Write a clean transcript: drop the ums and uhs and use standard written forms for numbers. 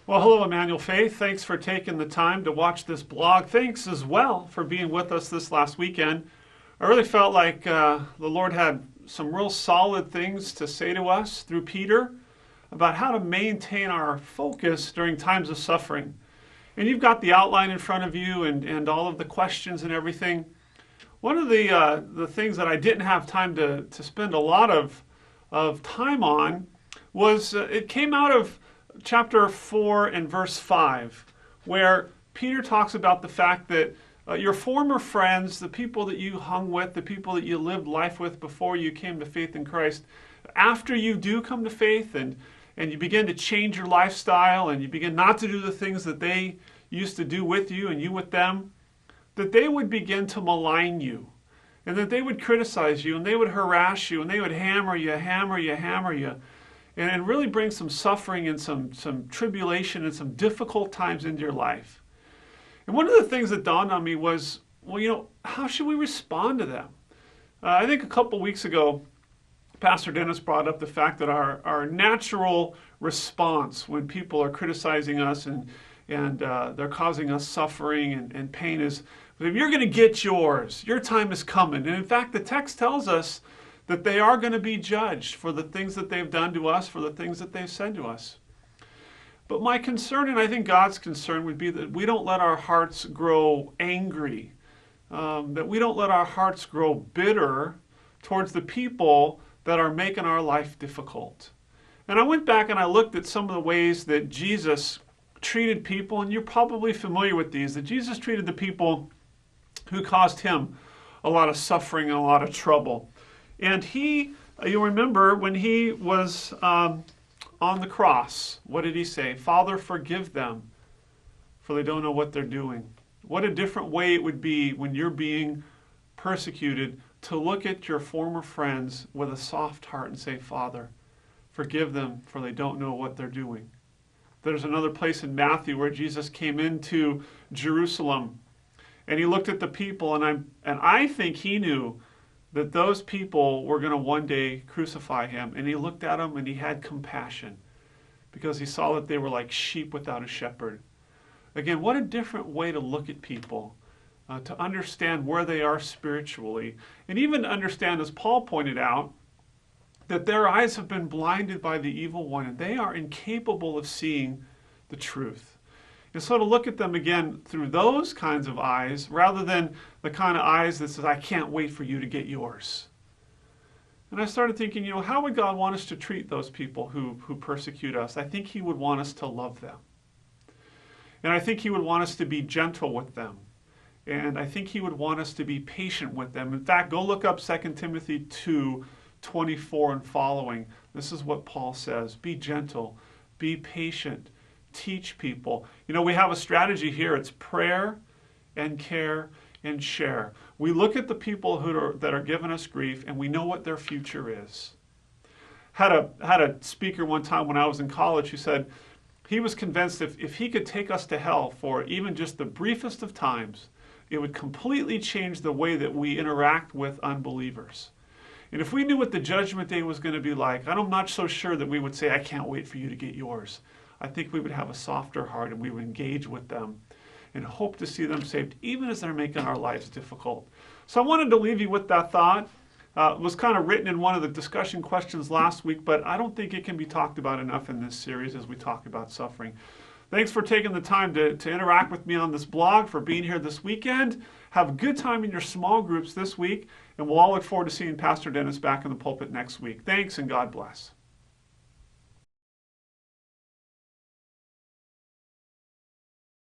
Well, hello, Emmanuel Faith. Thanks for taking the time to watch this blog. Thanks as well for being with us this last weekend. I really felt like the Lord had some real solid things to say to us through Peter about how to maintain our focus during times of suffering. And you've got the outline in front of you and all of the questions and everything. One of the things that I didn't have time to spend a lot of time on was it came out of chapter 4 and verse 5, where Peter talks about the fact that your former friends, the people that you hung with, the people that you lived life with before you came to faith in Christ, after you do come to faith and you begin to change your lifestyle and you begin not to do the things that they used to do with you and you with them, that they would begin to malign you and that they would criticize you and they would harass you and they would hammer you, and really bring some suffering and some tribulation and some difficult times into your life. And one of the things that dawned on me was, well, how should we respond to them? I think a couple weeks ago, Pastor Dennis brought up the fact that our natural response when people are criticizing us and they're causing us suffering and pain is, if you're going to get yours, your time is coming. And in fact, the text tells us that they are going to be judged for the things that they've done to us, for the things that they've said to us. But my concern, and I think God's concern, would be that we don't let our hearts grow angry, that we don't let our hearts grow bitter towards the people that are making our life difficult. And I went back and I looked at some of the ways that Jesus treated people, and you're probably familiar with these, that Jesus treated the people who caused him a lot of suffering and a lot of trouble. And you'll remember when he was on the cross, what did he say? Father, forgive them, for they don't know what they're doing. What a different way it would be when you're being persecuted to look at your former friends with a soft heart and say, Father, forgive them, for they don't know what they're doing. There's another place in Matthew where Jesus came into Jerusalem and he looked at the people, and I think he knew that those people were going to one day crucify him. And he looked at them and he had compassion because he saw that they were like sheep without a shepherd. Again, what a different way to look at people, to understand where they are spiritually, and even to understand, as Paul pointed out, that their eyes have been blinded by the evil one and they are incapable of seeing the truth. And so to look at them again through those kinds of eyes, rather than the kind of eyes that says, I can't wait for you to get yours. And I started thinking, how would God want us to treat those people who persecute us? I think he would want us to love them. And I think he would want us to be gentle with them. And I think he would want us to be patient with them. In fact, go look up 2 Timothy 2:24 and following. This is what Paul says. Be gentle, be patient, teach people. We have a strategy here. It's prayer and care and share. We look at the people that are giving us grief and we know what their future is. Had a speaker one time when I was in college who said he was convinced if he could take us to hell for even just the briefest of times, it would completely change the way that we interact with unbelievers. And if we knew what the judgment day was going to be like, I'm not so sure that we would say, I can't wait for you to get yours. I think we would have a softer heart and we would engage with them and hope to see them saved, even as they're making our lives difficult. So I wanted to leave you with that thought. It was kind of written in one of the discussion questions last week, but I don't think it can be talked about enough in this series as we talk about suffering. Thanks for taking the time to interact with me on this blog, for being here this weekend. Have a good time in your small groups this week, and we'll all look forward to seeing Pastor Dennis back in the pulpit next week. Thanks, and God bless.